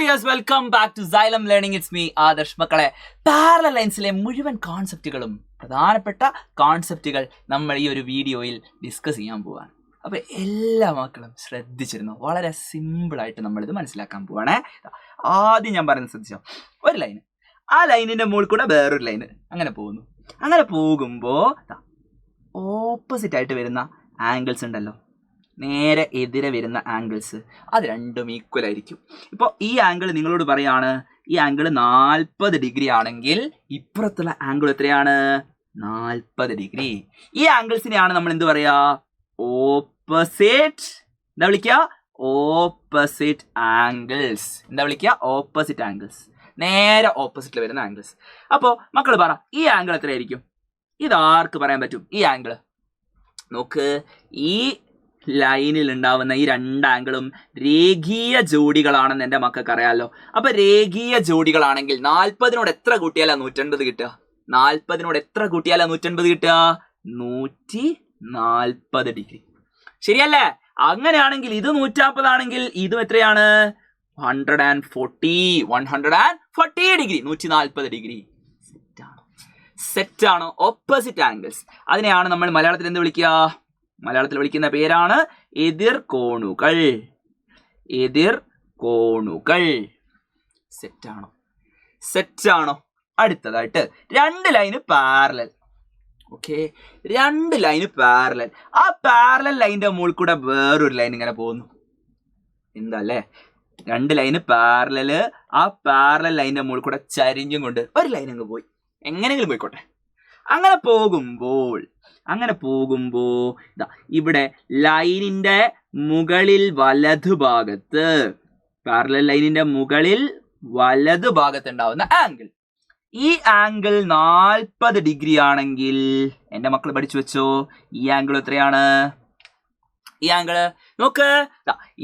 Dears, welcome back to Xylem learning. It's me Adarsh. മക്കളെ, parallel ലൈൻസിലെ മുഴുവൻ കോൺസെപ്റ്റുകളും പ്രധാനപ്പെട്ട കോൺസെപ്റ്റുകൾ നമ്മൾ ഈ ഒരു വീഡിയോയിൽ ഡിസ്കസ് ചെയ്യാൻ പോവാണ്. അപ്പോൾ എല്ലാ മക്കളും ശ്രദ്ധിച്ചിരുന്നു. വളരെ സിമ്പിളായിട്ട് നമ്മളിത് മനസ്സിലാക്കാൻ പോവാണേ. ആദ്യം ഞാൻ പറയുന്നത് ശ്രദ്ധിച്ചോ, ഒരു ലൈന്, ആ ലൈനിൻ്റെ മുകളിൽ കൂടെ വേറൊരു ലൈന് അങ്ങനെ പോകുന്നു. അങ്ങനെ പോകുമ്പോൾ ഓപ്പോസിറ്റ് ആയിട്ട് വരുന്ന ആംഗിൾസ് ഉണ്ടല്ലോ, നേരെ എതിരെ വരുന്ന ആംഗിൾസ്, അത് രണ്ടും ഈക്വൽ ആയിരിക്കും. ഇപ്പോൾ ഈ ആംഗിൾ നിങ്ങളോട് പറയാണ്, ഈ ആംഗിൾ 40 ഡിഗ്രി ആണെങ്കിൽ ഇപ്പുറത്തുള്ള ആംഗിൾ എത്രയാണ്? 40 ഡിഗ്രി. ഈ ആംഗിൾസിനെയാണ് നമ്മൾ എന്ത് പറയുക? ഓപ്പോസിറ്റ്. എന്താ വിളിക്കുക? Opposite angles. എന്താ വിളിക്കുക? Opposite angles. നേരെ ഓപ്പോസിറ്റിൽ വരുന്ന ആംഗിൾസ്. അപ്പോൾ മക്കൾ പറ, ഈ ആംഗിൾ എത്രയായിരിക്കും? ഇതാർക്ക് പറയാൻ പറ്റും? ഈ ആംഗിൾ നോക്ക്, ഈ ലൈനിൽ ഉണ്ടാവുന്ന ഈ രണ്ട് ആംഗിളും രേഖീയ ജോഡികളാണെന്ന് എൻ്റെ മക്കൾക്ക് അറിയാമല്ലോ. അപ്പൊ രേഖീയ ജോഡികളാണെങ്കിൽ 40നോട് എത്ര കൂട്ടിയാലാ 180 കിട്ടുക? 40നോട് എത്ര കൂട്ടിയാലാ 180 കിട്ടുക? 140 ഡിഗ്രി. ശരിയല്ലേ? അങ്ങനെയാണെങ്കിൽ ഇത് 140 ആണെങ്കിൽ ഇതും എത്രയാണ്? 140 ഡിഗ്രി. 140 ഡിഗ്രി. സെറ്റാണോ? Opposite angles. അതിനെയാണ് നമ്മൾ മലയാളത്തിൽ എന്ത് വിളിക്കുക? മലയാളത്തിൽ വിളിക്കുന്ന പേരാണ് എതിർകോണുകൾ. എതിർകോണുകൾ. സെറ്റാണോ? സെറ്റാണോ? അടുത്തതായിട്ട് രണ്ട് ലൈന് പാരലൽ. ഓക്കെ, രണ്ട് ലൈന് പാരലൽ. ആ പാരലൽ ലൈനിന്റെ മുകളിൽ കൂടെ വേറൊരു ലൈൻ ഇങ്ങനെ പോകുന്നു. എന്താ അല്ലേ? രണ്ട് ലൈന് പാരലല്. ആ പാരലൽ ലൈനിന്റെ മുകളിൽ കൂടെ ചരിഞ്ഞും കൊണ്ട് ഒരു ലൈൻ അങ്ങ് പോയി. എങ്ങനെയെങ്കിലും പോയിക്കോട്ടെ. അങ്ങനെ പോകുമ്പോ ഇവിടെ ലൈനിന്റെ മുകളിൽ വലതുഭാഗത്ത്, പാരലൽ ലൈനിന്റെ മുകളിൽ വലതുഭാഗത്ത് ഉണ്ടാവുന്ന ആംഗിൾ, ഈ ആംഗിൾ 40 ഡിഗ്രി ആണെങ്കിൽ എൻ്റെ മക്കൾ പഠിച്ചു വെച്ചോ, ഈ ആംഗിൾ എത്രയാണ്? ഈ ആംഗിള് നോക്ക്,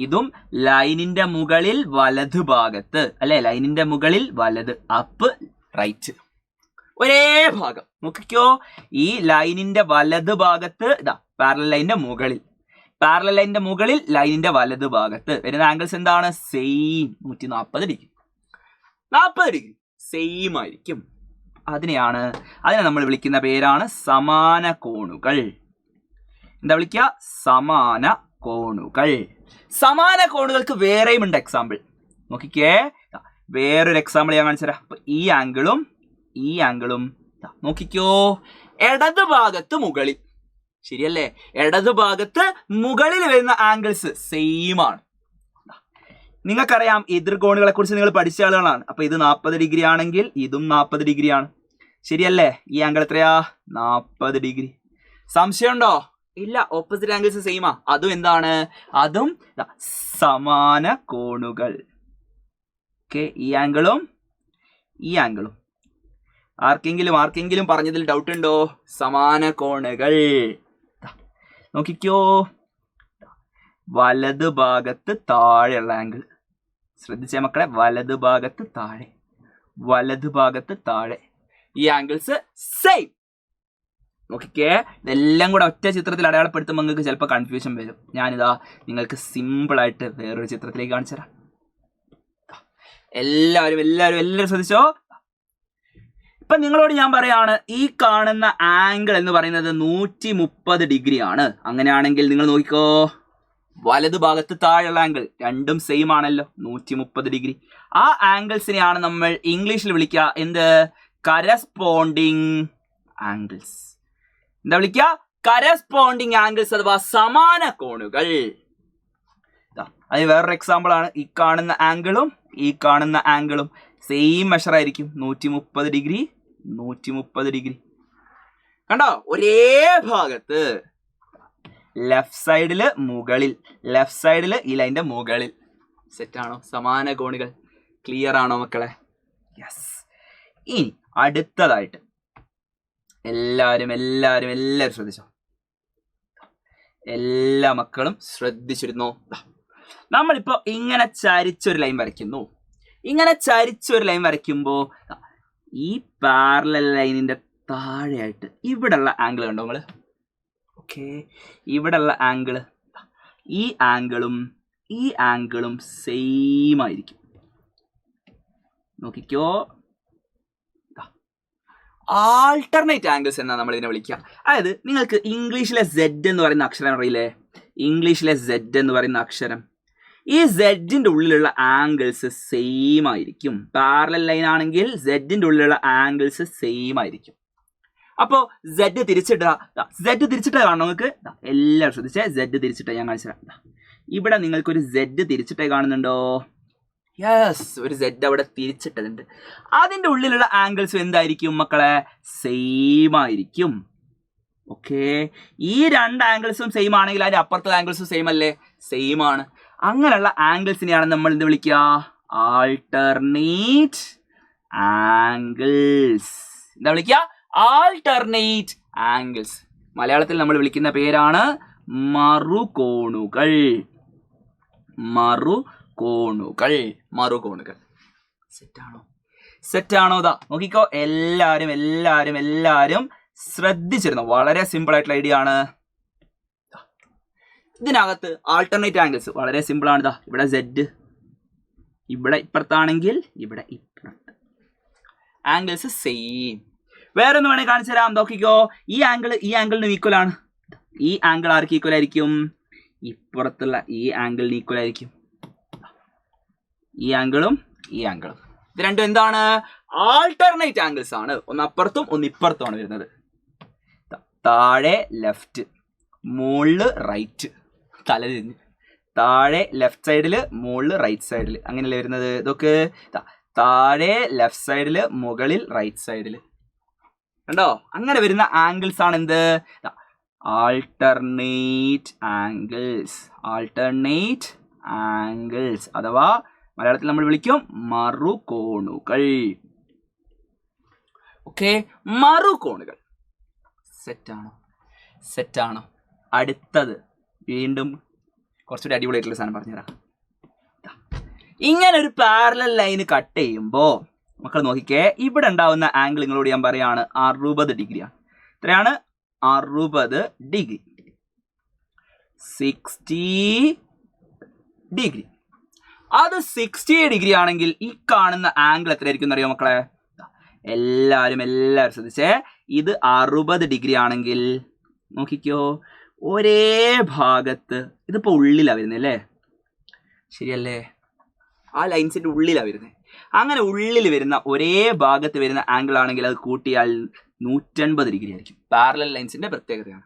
ഇതും ലൈനിന്റെ മുകളിൽ വലതുഭാഗത്ത് അല്ലെ, ലൈനിന്റെ മുകളിൽ വലത്, അപ്പ് റൈറ്റ്, ഒരേ ഭാഗം. നോക്കിക്കോ, ഈ ലൈനിന്റെ വലത് ഭാഗത്ത് പാരലൽ ലൈനിന്റെ മുകളിൽ, പാരലൽ ലൈനിന്റെ മുകളിൽ ലൈനിന്റെ വലത് ഭാഗത്ത് വരുന്ന ആംഗിൾസ് എന്താണ്? സെയിം. 140 ഡിഗ്രി. 40 ഡിഗ്രി സെയിം ആയിരിക്കും. അതിനെ നമ്മൾ വിളിക്കുന്ന പേരാണ് സമാന കോണുകൾ. എന്താ വിളിക്കുക? സമാന കോണുകൾ. സമാന കോണുകൾക്ക് വേറെയും ഉണ്ട് എക്സാമ്പിൾ. നോക്കിക്കേ, വേറൊരു എക്സാമ്പിൾ ഞാൻ കാണിച്ചു തരാം. അപ്പൊ ഈ ആംഗിളും നോക്കിക്കോ, ഇടതുഭാഗത്ത് മുകളിൽ. ശരിയല്ലേ? ഇടതുഭാഗത്ത് മുകളിൽ വരുന്ന ആംഗിൾസ് സെയിം ആണ്. നിങ്ങൾക്കറിയാം, എതിർകോണുകളെ കുറിച്ച് നിങ്ങൾ പഠിച്ച ആളുകളാണ്. അപ്പൊ ഇത് 40 ഡിഗ്രി ആണെങ്കിൽ ഇതും 40 ഡിഗ്രി ആണ്. ശരിയല്ലേ? ഈ ആംഗിൾ എത്രയാ? 40 ഡിഗ്രി. സംശയമുണ്ടോ? ഇല്ല, ഓപ്പോസിറ്റ് ആംഗിൾസ് സെയിമാ. അതും എന്താണ്? അതും സമാന കോണുകൾ. ഓക്കെ, ഈ ആംഗിളും ഈ ആംഗിളും. ആർക്കെങ്കിലും പറഞ്ഞതിൽ ഡൗട്ട് ഉണ്ടോ? സമാന കോണുകൾ. നോക്കിക്കോ, വലത് ഭാഗത്ത് താഴെയുള്ള ആംഗിൾ. ശ്രദ്ധിച്ചേ മക്കളെ, വലത് ഭാഗത്ത് താഴെ ഈ ആംഗിൾസ് സെയിം. നോക്കിക്കേ, ഇതെല്ലാം കൂടെ ഒറ്റ ചിത്രത്തിൽ അടയാളപ്പെടുത്തുമ്പോൾ നിങ്ങൾക്ക് ചിലപ്പോൾ കൺഫ്യൂഷൻ വരും. ഞാനിതാ നിങ്ങൾക്ക് സിമ്പിളായിട്ട് വേറൊരു ചിത്രത്തിലേക്ക് കാണിച്ചു തരാം. എല്ലാവരും ശ്രദ്ധിച്ചോ. ഇപ്പൊ നിങ്ങളോട് ഞാൻ പറയാണ്, ഈ കാണുന്ന ആംഗിൾ എന്ന് പറയുന്നത് 130 ഡിഗ്രി ആണ്. അങ്ങനെയാണെങ്കിൽ നിങ്ങൾ നോക്കിക്കോ, വലതു ഭാഗത്ത് താഴെയുള്ള ആംഗിൾ രണ്ടും സെയിം ആണല്ലോ, 130 ഡിഗ്രി. ആ ആംഗിൾസിനെയാണ് നമ്മൾ ഇംഗ്ലീഷിൽ വിളിക്കുക എന്ത്? Corresponding angles. എന്താ വിളിക്കുക? കറസ്പോണ്ടിങ് ആംഗിൾസ് അഥവാ സമാന കോണുകൾ. അത് വേറൊരു എക്സാമ്പിൾ ആണ്. ഈ കാണുന്ന ആംഗിളും സെയിം മെഷർ ആയിരിക്കും, 130 ഡിഗ്രി. കണ്ടോ? ഒരേ ഭാഗത്ത്, ലെഫ്റ്റ് സൈഡില് ഈ ലൈൻ്റെ മുകളിൽ. സെറ്റാണോ? സമാന കോണുകൾ. ക്ലിയർ ആണോ മക്കളെ? യെസ്. ഇനി അടുത്തതായിട്ട് എല്ലാവരും ശ്രദ്ധിച്ചോ. എല്ലാ മക്കളും ശ്രദ്ധിച്ചിരുന്നോ? നമ്മളിപ്പോ ഇങ്ങനെ ചരിച്ചൊരു ലൈൻ വരയ്ക്കുന്നു. ഇങ്ങനെ ചരിച്ചൊരു ലൈൻ വരയ്ക്കുമ്പോൾ ഈ പാരലൽ ലൈനിന്റെ താഴെയായിട്ട് ഇവിടെയുള്ള ആംഗിൾ കണ്ടോ നിങ്ങൾ? ഓക്കെ, ഇവിടെയുള്ള ആംഗിൾ, ഈ ആംഗിളും സെയിം ആയിരിക്കും. നോക്കിക്കോ, ആൾട്ടർനേറ്റ് ആംഗിൾസ് എന്നാണ് നമ്മൾ ഇതിനെ വിളിക്കുക. അതായത് നിങ്ങൾക്ക് ഇംഗ്ലീഷിലെ സെഡ് എന്ന് പറയുന്ന അക്ഷരം അറിയില്ലേ? ഇംഗ്ലീഷിലെ സെഡ് എന്ന് പറയുന്ന അക്ഷരം, ഈ സെഡിന്റെ ഉള്ളിലുള്ള ആംഗിൾസ് സെയിം ആയിരിക്കും. പാരലൽ ലൈൻ ആണെങ്കിൽ സെഡിന്റെ ഉള്ളിലുള്ള ആംഗിൾസ് സെയിം ആയിരിക്കും. അപ്പോ സെഡ് തിരിച്ചിട്ട കാണണം നിങ്ങൾക്ക്. എല്ലാവരും ശ്രദ്ധിച്ചേ, സെഡ് തിരിച്ചിട്ട ഞാൻ കാണിച്ചുതരാം. ഇവിടെ നിങ്ങൾക്കൊരു സെഡ് തിരിച്ചിട്ടേ കാണുന്നുണ്ടോ? യെസ്, ഒരു സെഡ് അവിടെ തിരിച്ചിട്ടതുണ്ട്. അതിന്റെ ഉള്ളിലുള്ള ആംഗിൾസ് എന്തായിരിക്കും മക്കളെ? സെയിം ആയിരിക്കും. ഓക്കെ, ഈ രണ്ട് ആംഗിൾസും സെയിം ആണെങ്കിൽ അതിന്റെ അപ്പുറത്തെ ആംഗിൾസും സെയിം അല്ലേ? സെയിം ആണ്. അങ്ങനെയുള്ള ആംഗിൾസിനെയാണ് നമ്മൾ എന്ത് വിളിക്കുക? Alternate angles. എന്താ വിളിക്കുക? Alternate angles. മലയാളത്തിൽ നമ്മൾ വിളിക്കുന്ന പേരാണ് മറുകോണുകൾ. മറുകോണുകൾ. സെറ്റാണോ? ഇതാ നോക്കിക്കോ, എല്ലാരും ശ്രദ്ധിച്ചിരുന്നു. വളരെ സിമ്പിൾ ആയിട്ടുള്ള ഐഡിയ ആണ്. ഇതിനകത്ത് ആൾട്ടർനേറ്റ് ആംഗിൾസ് വളരെ സിമ്പിൾ ആണ്. ഇതാ ഇവിടെ സെഡ്, ഇവിടെ ഇപ്പുറത്താണെങ്കിൽ ഇവിടെ ഇപ്പുറത്ത്, ആംഗിൾസ് സെയിം. വേറെ ഒന്ന് വേണേൽ കാണിച്ചു തരാം. നോക്കിക്കോ, ഈ ആംഗിളിന് ഈക്വൽ ആണ്. ഈ ആംഗിൾ ആർക്ക് ഈക്വൽ ആയിരിക്കും? ഇപ്പുറത്തുള്ള ഈ ആംഗിളിന് ഈക്വൽ ആയിരിക്കും. ഈ ആംഗിളും ഇത് രണ്ടും എന്താണ്? ആൾട്ടർനേറ്റ് ആംഗിൾസ് ആണ്. ഒന്ന് അപ്പുറത്തും ഒന്ന് ഇപ്പുറത്തുമാണ് വരുന്നത്. താഴെ ലെഫ്റ്റ്, മുകളില് റൈറ്റ്. തലതിരിഞ്ഞ് താഴെ ലെഫ്റ്റ് സൈഡില്, മുകളില് റൈറ്റ് സൈഡില്, അങ്ങനെയല്ലേ വരുന്നത്? ഇതൊക്കെ താഴെ ലെഫ്റ്റ് സൈഡില്, മുകളിൽ റൈറ്റ് സൈഡില്. കണ്ടോ? അങ്ങനെ വരുന്ന ആംഗിൾസ് ആണ് എന്ത്? ആൾട്ടർനേറ്റ് ആംഗിൾസ് അഥവാ മലയാളത്തിൽ നമ്മൾ വിളിക്കും മറുകോണുകൾ. ഓക്കെ, മറുകോണുകൾ. സെറ്റാണോ? അടുത്തത് വീണ്ടും കുറച്ചുകൂടി അടിപൊളിയായിട്ടുള്ള സാധനം പറഞ്ഞുതരാം. ഇങ്ങനെ ഒരു പാരലൽ ലൈന് കട്ട് ചെയ്യുമ്പോൾ മക്കൾ നോക്കിക്കേ, ഇവിടെ ഉണ്ടാവുന്ന ആംഗിൾ നിങ്ങളോട് ഞാൻ പറയാണ് 60 ഡിഗ്രിയാണ്. എത്രയാണ്? 60 ഡിഗ്രി. 60 ഡിഗ്രി. അത് 60 ഡിഗ്രി ആണെങ്കിൽ ഈ കാണുന്ന ആംഗിൾ എത്രയായിരിക്കും എന്നറിയോ മക്കളെ? എല്ലാവരും ശ്രദ്ധിച്ചേ. ഇത് 60 ഡിഗ്രി ആണെങ്കിൽ നോക്കിക്കോ, ഒരേ ഭാഗത്ത്, ഇതിപ്പോ ഉള്ളിലാണ് വരുന്നത് അല്ലേ? ശരിയല്ലേ? ആ ലൈൻസിന്റെ ഉള്ളിലാണ് വരുന്നത്. അങ്ങനെ ഉള്ളിൽ വരുന്ന ഒരേ ഭാഗത്ത് വരുന്ന ആംഗിൾ ആണെങ്കിൽ അത് കൂട്ടിയാൽ 180 ഡിഗ്രി ആയിരിക്കും. പാരലൽ ലൈൻസിന്റെ പ്രത്യേകതയാണ്.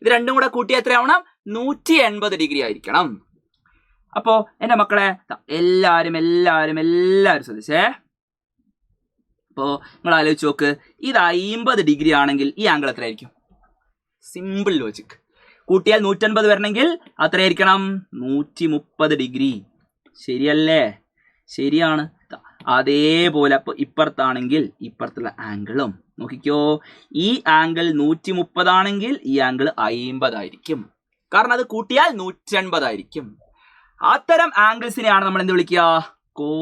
ഇത് രണ്ടും കൂടെ കൂട്ടിയാൽ എത്രയാവണം? 180 ഡിഗ്രി ആയിരിക്കണം. അപ്പോ എന്റെ മക്കളെ എല്ലാരും ശ്രദ്ധിച്ചേ. അപ്പോ നിങ്ങൾ ആലോചിച്ച് നോക്ക്, ഇത് 50 ഡിഗ്രി ആണെങ്കിൽ ഈ ആംഗിൾ എത്രയായിരിക്കും? Simple logic. കൂട്ടിയാൽ 180 വരണമെങ്കിൽ എത്രയായിരിക്കണം? 130 ഡിഗ്രി. ശരിയല്ലേ? ശരിയാണ്. അതേപോലെ അപ്പോൾ ഇപ്പുറത്താണെങ്കിൽ ഇപ്പുറത്തുള്ള ആംഗിളും നോക്കിക്കോ, ഈ ആംഗിൾ 130 ആണെങ്കിൽ ഈ ആംഗിൾ 50 ആയിരിക്കും. കാരണം അത് കൂട്ടിയാൽ 180 ആയിരിക്കും. അത്തരം ആംഗിൾസിനെയാണ് നമ്മൾ എന്ത് വിളിക്കുക? കോ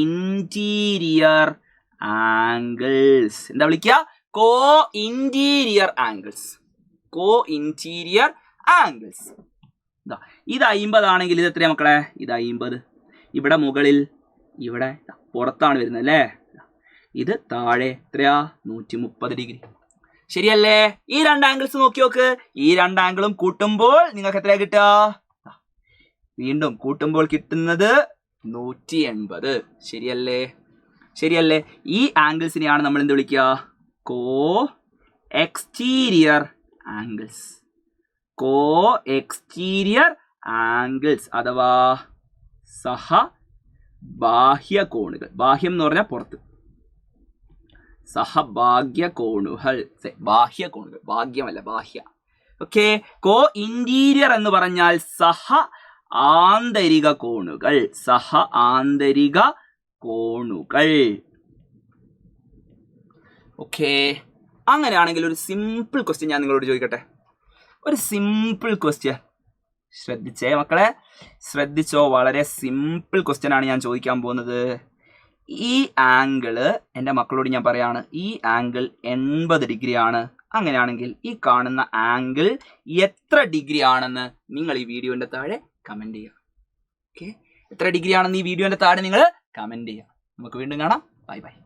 ഇന്റീരിയർ ആംഗിൾസ്. എന്താ വിളിക്കുക? കോ ഇന്റീരിയർ ആംഗിൾസ്. ഇത് 50 ആണെങ്കിൽ ഇത് എത്രയാ മക്കളെ? ഇത് 50. ഇവിടെ മുകളിൽ, ഇവിടെ പുറത്താണ് വരുന്നത് അല്ലേ? ഇത് താഴെ എത്രയാ? 130 ഡിഗ്രി. ശരിയല്ലേ? ഈ രണ്ട് ആംഗിൾസ് നോക്കി നോക്ക്. ഈ രണ്ട് ആംഗിളും കൂട്ടുമ്പോൾ നിങ്ങൾക്ക് എത്രയാ കിട്ടുക? വീണ്ടും കൂട്ടുമ്പോൾ കിട്ടുന്നത് 180. ശരിയല്ലേ? ഈ ആംഗിൾസിനെയാണ് നമ്മൾ എന്ത് വിളിക്കുക? കോ എക്സ്റ്റീരിയർ ആംഗിൾസ് അഥവാ സഹബാഹ്യ കോണുകൾ. ബാഹ്യം എന്ന് പറഞ്ഞാൽ പുറത്ത്. സഹഭാഗ്യ കോണുകൾ, ബാഹ്യ കോണുകൾ, ഭാഗ്യമല്ല ബാഹ്യ. ഓക്കെ, കോ ഇന്റീരിയർ എന്ന് പറഞ്ഞാൽ ആന്തരിക കോണുകൾ. ഓക്കെ, അങ്ങനെയാണെങ്കിൽ ഒരു സിമ്പിൾ ക്വസ്റ്റ്യൻ ഞാൻ നിങ്ങളോട് ചോദിക്കട്ടെ. ഒരു സിമ്പിൾ ക്വസ്റ്റ്യൻ, ശ്രദ്ധിച്ചേ മക്കളെ, ശ്രദ്ധിച്ചോ. വളരെ സിമ്പിൾ ക്വസ്റ്റ്യൻ ആണ് ഞാൻ ചോദിക്കാൻ പോകുന്നത്. ഈ ആംഗിള് എൻ്റെ മക്കളോട് ഞാൻ പറയാണ്, ഈ ആംഗിൾ 80 ഡിഗ്രി ആണ്. അങ്ങനെയാണെങ്കിൽ ഈ കാണുന്ന ആംഗിൾ എത്ര ഡിഗ്രി ആണെന്ന് നിങ്ങൾ ഈ വീഡിയോന്റെ താഴെ കമന്റ് ചെയ്യുക. ഓക്കെ, എത്ര ഡിഗ്രി ആണെന്ന് ഈ വീഡിയോന്റെ താഴെ നിങ്ങൾ കമന്റ് ചെയ്യുക. നമുക്ക് വീണ്ടും കാണാം. Bye bye.